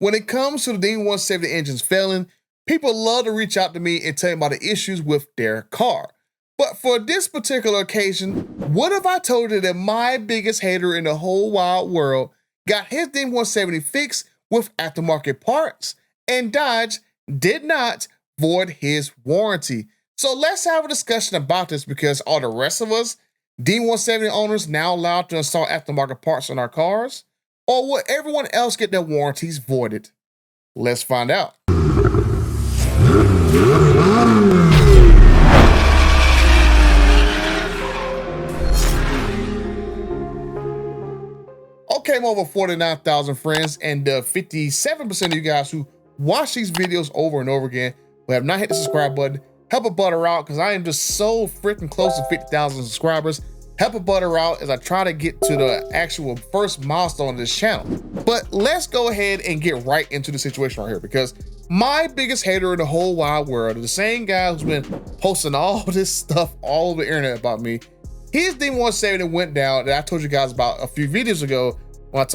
When it comes to the D170 engines failing, people love to reach out to me and tell me about the issues with their car. But for this particular occasion, what if I told you that my biggest hater in the whole wide world got his D170 fixed with aftermarket parts, and Dodge did not void his warranty? So let's have a discussion about this, because all the rest of us D170 owners now allowed to install aftermarket parts on our cars? Or will everyone else get their warranties voided? Let's find out. Okay, I'm over 49,000 friends, and 57% of you guys who watch these videos over and over again who have not hit the subscribe button, help a butter out, because I am just so freaking close to 50,000 subscribers. Help a butter out as I try to get to the actual first milestone of this channel. But let's go ahead and get right into the situation right here, because my biggest hater in the whole wide world, the same guy who's been posting all this stuff all over the internet about me, his D170 went down that I told you guys about a few videos ago when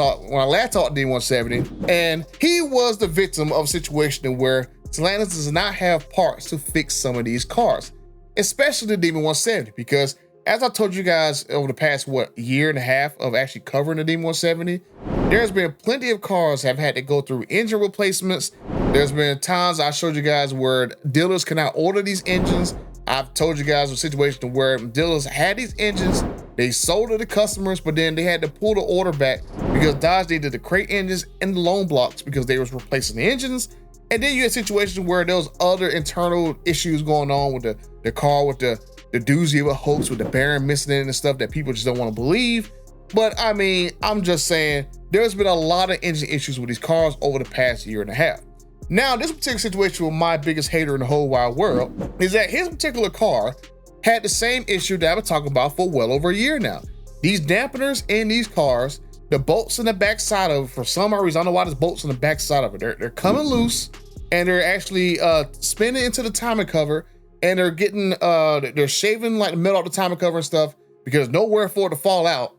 I last talked D170, and he was the victim of a situation where Stellantis does not have parts to fix some of these cars, especially the D170, because as I told you guys over the past, year and a half of actually covering the D170, there's been plenty of cars have had to go through engine replacements. There's been times I showed you guys where dealers cannot order these engines. I've told you guys a situation where dealers had these engines, they sold to the customers, but then they had to pull the order back because Dodge needed the crate engines and the loan blocks because they was replacing the engines. And then you had situations where there was other internal issues going on with the car, with the doozy of a hoax, with the bearing missing in and stuff that people just don't want to believe. But I mean, I'm just saying, there's been a lot of engine issues with these cars over the past year and a half. Now, this particular situation with my biggest hater in the whole wide world is that his particular car had the same issue that I've been talking about for well over a year now. These dampeners in these cars, the bolts in the backside of it, for some reason, I don't know why there's bolts in the backside of it. They're coming loose, and they're actually spinning into the timing cover, and they're getting they're shaving like the metal off the timing cover and stuff because there's nowhere for it to fall out.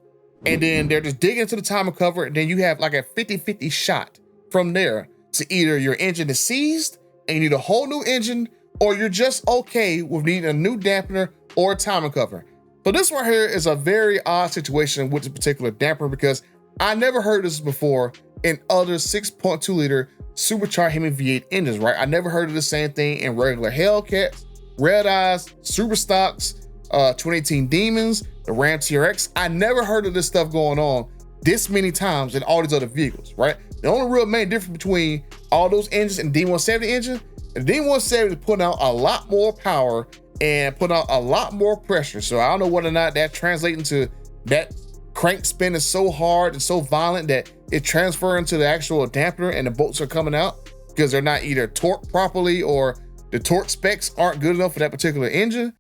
And then they're just digging into the timing cover, and then you have like a 50-50 shot from there to either your engine is seized and you need a whole new engine, or you're just okay with needing a new dampener or a timing cover. But this right here is a very odd situation with this particular dampener, because I never heard this before in other 6.2 liter supercharged Hemi V8 engines, right? I never heard of the same thing in regular Hellcats, Red Eyes, Super Stocks, 2018 Demons, the Ram TRX. I never heard of this stuff going on this many times in all these other vehicles, right? The only real main difference between all those engines and D170 engine, the D170 is putting out a lot more power and putting out a lot more pressure. So I don't know whether or not that translates into that crank spin is so hard and so violent that it transfers into the actual dampener and the bolts are coming out because they're not either torqued properly or the torque specs aren't good enough for that particular engine.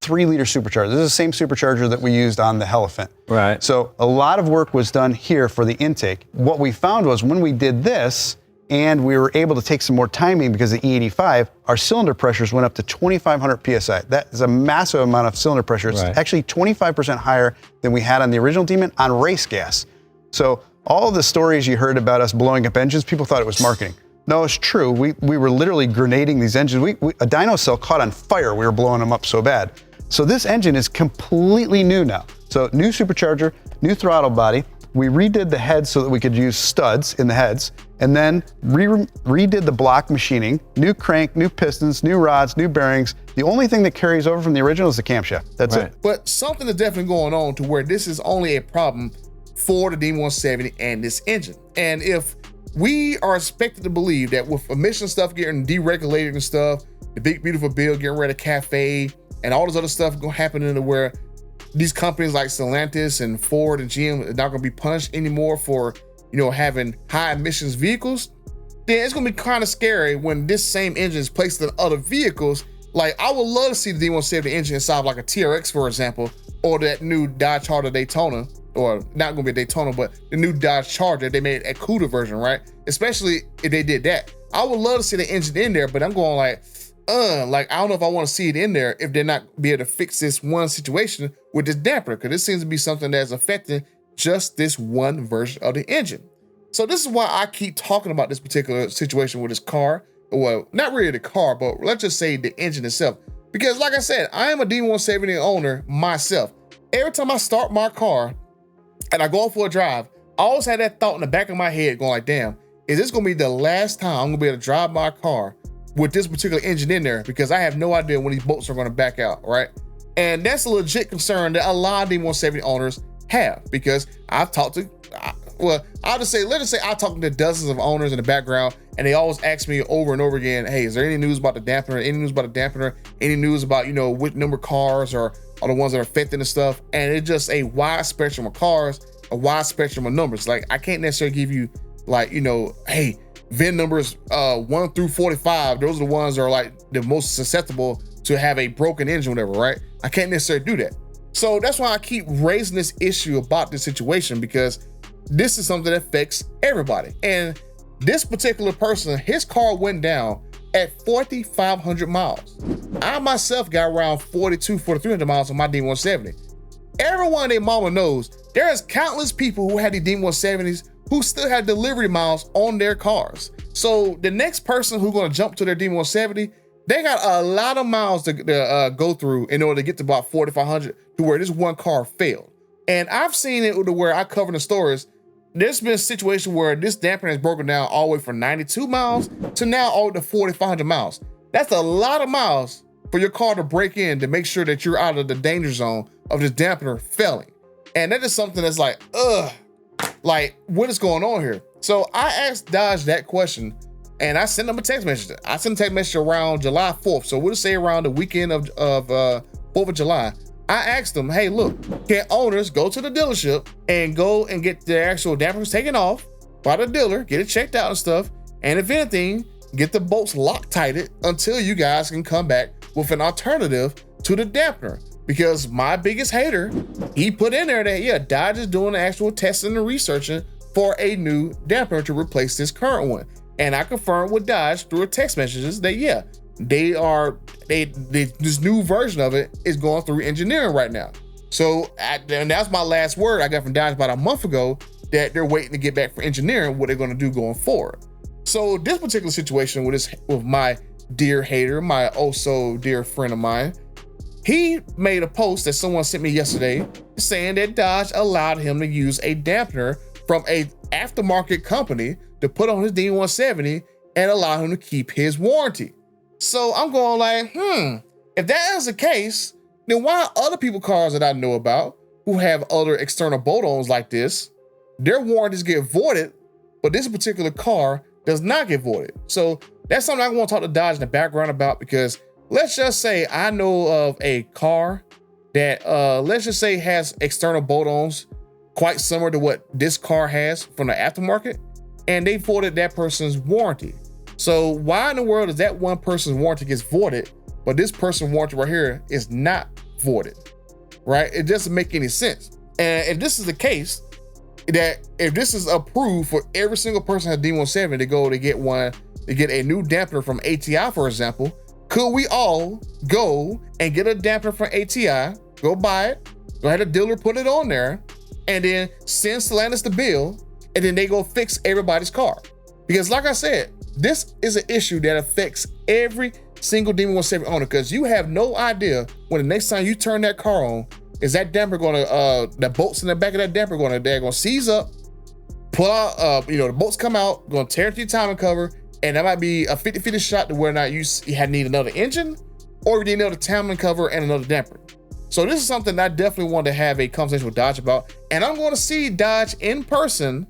Three-liter supercharger. This is the same supercharger that we used on the Elephant. Right. So a lot of work was done here for the intake. What we found was when we did this and we were able to take some more timing because of E85, our cylinder pressures went up to 2,500 PSI. That is a massive amount of cylinder pressure. It's actually 25% higher than we had on the original Demon on race gas. So all of the stories you heard about us blowing up engines, people thought it was marketing. No, it's true. We were literally grenading these engines. A dyno cell caught on fire. We were blowing them up so bad. So this engine is completely new now. So new supercharger, new throttle body. We redid the heads so that we could use studs in the heads, and then redid the block machining, new crank, new pistons, new rods, new bearings. The only thing that carries over from the original is the camshaft. That's it. But something is definitely going on to where this is only a problem for the D170 and this engine. And if we are expected to believe that with emission stuff getting deregulated and stuff, the big beautiful bill getting rid of CAFE, and all this other stuff going to happen into where these companies like Stellantis and Ford and GM are not going to be punished anymore for, you know, having high emissions vehicles, then it's going to be kind of scary when this same engine is placed in other vehicles. Like, I would love to see the D170 engine inside of like a TRX, for example, or that new Dodge Charger Daytona, or not gonna be a Daytona, but the new Dodge Charger, they made a CUDA version, right? Especially if they did that. I would love to see the engine in there, but I'm going like I don't know if I want to see it in there if they're not be able to fix this one situation with this dampener, because this seems to be something that's affecting just this one version of the engine. So this is why I keep talking about this particular situation with this car. Well, not really the car, but let's just say the engine itself. Because like I said, I am a D170 owner myself. Every time I start my car and I go for a drive, I always had that thought in the back of my head going like, damn, is this gonna be the last time I'm gonna be able to drive my car with this particular engine in there? Because I have no idea when these bolts are gonna back out, right? And that's a legit concern that a lot of D170 owners have, because I've talked to, well, let's just say I talk to dozens of owners in the background, and they always ask me over and over again, hey, is there any news about the dampener? Any news about the dampener? Any news about, which number cars are the ones that are affecting the stuff? And it's just a wide spectrum of cars, a wide spectrum of numbers. Like, I can't necessarily give you hey, VIN numbers 1 through 45, those are the ones that are like the most susceptible to have a broken engine, whatever, right? I can't necessarily do that. So that's why I keep raising this issue about this situation, because this is something that affects everybody. And this particular person, his car went down at 4,500 miles. I myself got around 4,300 miles on my D170. Everyone and their mama knows there is countless people who had the D170s who still have delivery miles on their cars. So the next person who's gonna jump to their D170, they got a lot of miles to go through in order to get to about 4,500 to where this one car failed. And I've seen it to where I cover the stories. There's been a situation where this dampener has broken down all the way from 92 miles to now all to 4,500 miles. That's a lot of miles for your car to break in to make sure that you're out of the danger zone of this dampener failing. And that is something that's like, like, what is going on here? So I asked Dodge that question, and I sent them a text message. I sent a text message around July 4th. So we'll say around the weekend of 4th of July. I asked them, hey, look, can owners go to the dealership and go and get the actual dampers taken off by the dealer, get it checked out and stuff, and if anything, get the bolts Loctited until you guys can come back with an alternative to the dampener? Because my biggest hater, he put in there that, yeah, Dodge is doing the actual testing and researching for a new dampener to replace this current one. And I confirmed with Dodge through text messages that, yeah, this new version of it is going through engineering right now. So and that's my last word I got from Dodge about a month ago, that they're waiting to get back for engineering what they're going to do going forward. So this particular situation with my dear hater, my oh so dear friend of mine, he made a post that someone sent me yesterday saying that Dodge allowed him to use a dampener from a aftermarket company to put on his D170 and allow him to keep his warranty. So I'm going like, if that is the case, then why other people's cars that I know about who have other external bolt-ons like this, their warranties get voided, but this particular car does not get voided? So that's something I want to talk to Dodge in the background about, because let's just say I know of a car that, let's just say, has external bolt-ons quite similar to what this car has from the aftermarket, and they voided that person's warranty. So why in the world is that one person's warranty gets voided, but this person's warranty right here is not voided, right? It doesn't make any sense. And if this is the case, that if this is approved for every single person who has D170 to go to get a new dampener from ATI, for example, could we all go and get a dampener from ATI, go buy it, go ahead, a dealer put it on there, and then send Stellantis the bill, and then they go fix everybody's car? Because like I said, this is an issue that affects every single D170 owner, because you have no idea when the next time you turn that car on, is that damper gonna, the bolts in the back of that damper they're gonna seize up, pull out, the bolts come out, gonna tear into your timing cover, and that might be a 50-50 shot to whether or not you need another engine, or you need another timing cover and another damper. So this is something I definitely want to have a conversation with Dodge about, and I'm going to see Dodge in person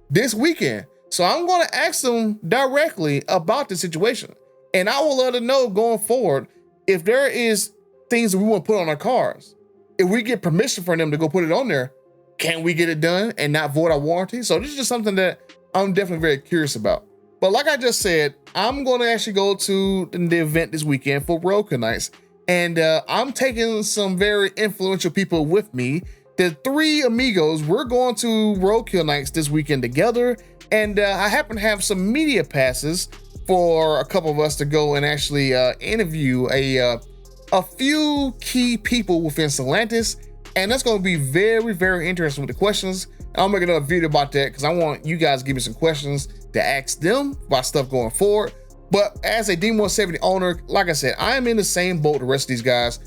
this weekend. So I'm going to ask them directly about the situation, and I will let them know going forward if there is things that we want to put on our cars. If we get permission from them to go put it on there, can we get it done and not void our warranty? So this is just something that I'm definitely very curious about. But like I just said, I'm going to actually go to the event this weekend for Roadster Nights, and I'm taking some very influential people with me the three amigos, we're going to Roadkill Nights this weekend together. And I happen to have some media passes for a couple of us to go and actually interview a few key people within Stellantis. And that's going to be very, very interesting with the questions. I'll make another video about that because I want you guys to give me some questions to ask them about stuff going forward. But as a D170 owner, like I said, I am in the same boat the rest of these guys.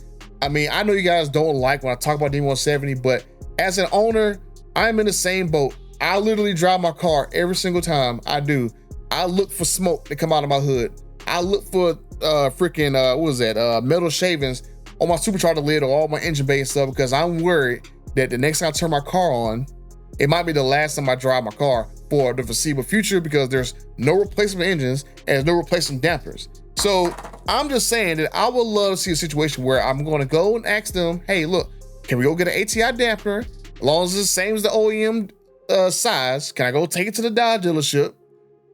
I mean, I know you guys don't like when I talk about D170, but as an owner, I'm in the same boat. I literally drive my car every single time I do. I look for smoke to come out of my hood. I look for metal shavings on my supercharger lid or all my engine bay and stuff because I'm worried that the next time I turn my car on, it might be the last time I drive my car for the foreseeable future because there's no replacement engines and there's no replacement dampers. So I'm just saying that I would love to see a situation where I'm going to go and ask them, hey, look, can we go get an ATI damper? As long as it's the same as the OEM size, can I go take it to the Dodge dealership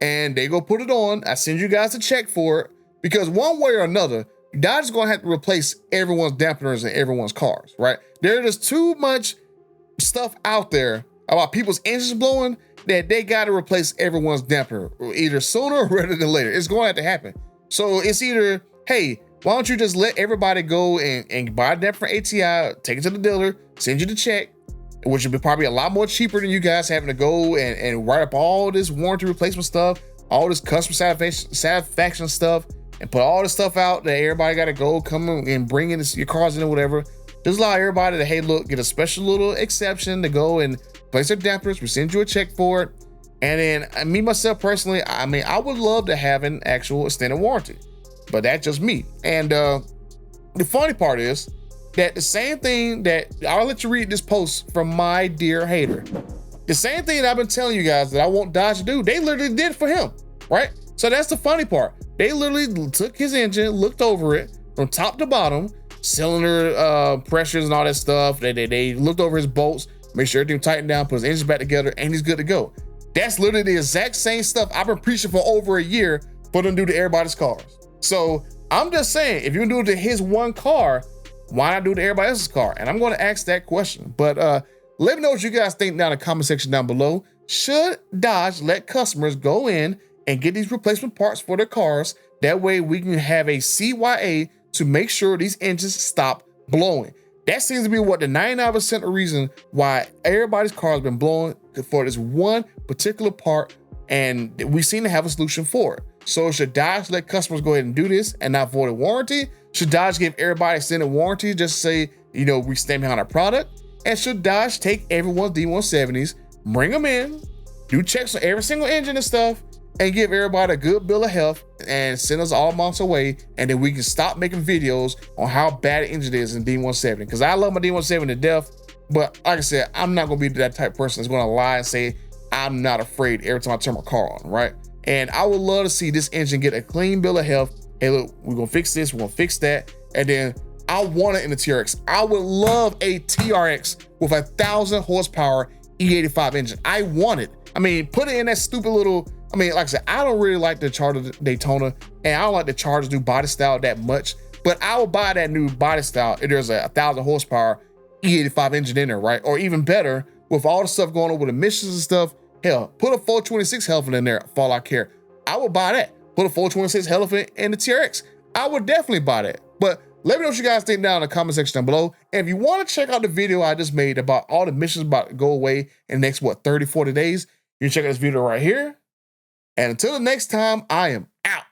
and they go put it on? I send you guys a check for it because one way or another, Dodge is going to have to replace everyone's dampeners in everyone's cars, right? There is too much stuff out there about people's engines blowing that they got to replace everyone's dampener either sooner rather than later. It's going to have to happen. So it's either, hey, why don't you just let everybody go and buy a damper from ATI, take it to the dealer, send you the check, which would be probably a lot more cheaper than you guys having to go and write up all this warranty replacement stuff, all this customer satisfaction stuff, and put all this stuff out that everybody got to go come and bring in your cars in or whatever. Just allow everybody to, hey, look, get a special little exception to go and place their dampers. We send you a check for it. And then me, myself personally, I mean, I would love to have an actual extended warranty, but that's just me. And the funny part is that the same thing that I'll let you read this post from my dear hater. The same thing that I've been telling you guys that I want Dodge to do, they literally did for him, right? So that's the funny part. They literally took his engine, looked over it from top to bottom, cylinder pressures and all that stuff. They looked over his bolts, made sure everything tightened down, put his engine back together, and he's good to go. That's literally the exact same stuff I've been preaching for over a year for them to do to everybody's cars. So I'm just saying, if you can do it to his one car, why not do it to everybody else's car? And I'm going to ask that question. But let me know what you guys think down in the comment section down below. Should Dodge let customers go in and get these replacement parts for their cars? That way we can have a CYA to make sure these engines stop blowing. That seems to be what the 99% of the reason why everybody's car has been blowing for this one particular part, and we seem to have a solution for it. So should Dodge let customers go ahead and do this and not void a warranty? Should Dodge give everybody extended warranty just to say, you know, we stand behind our product? And should Dodge take everyone's D170s, bring them in, do checks on every single engine and stuff, and give everybody a good bill of health and send us all months away, and then we can stop making videos on how bad the engine is in D170? Because I love my D170 to death, but like I said, I'm not going to be that type of person that's going to lie and say I'm not afraid every time I turn my car on, right? And I would love to see this engine get a clean bill of health. Hey, look, we're going to fix this, we're going to fix that, and then I want it in the TRX. I would love a TRX with 1,000 horsepower E85 engine. I want it. I mean, put it in that stupid little, I mean, like I said, I don't really like the Charger Daytona, and I don't like the Charger's new body style that much, but I would buy that new body style if there's a 1,000 horsepower E85 engine in there, right? Or even better, with all the stuff going on with emissions and stuff, hell, put a 426 Hellfin in there for all I care. I would buy that. Put a 426 Hellfin in the TRX. I would definitely buy that. But let me know what you guys think down in the comment section down below. And if you want to check out the video I just made about all the emissions about to go away in the next, 30, 40 days, you can check out this video right here. And until the next time, I am out.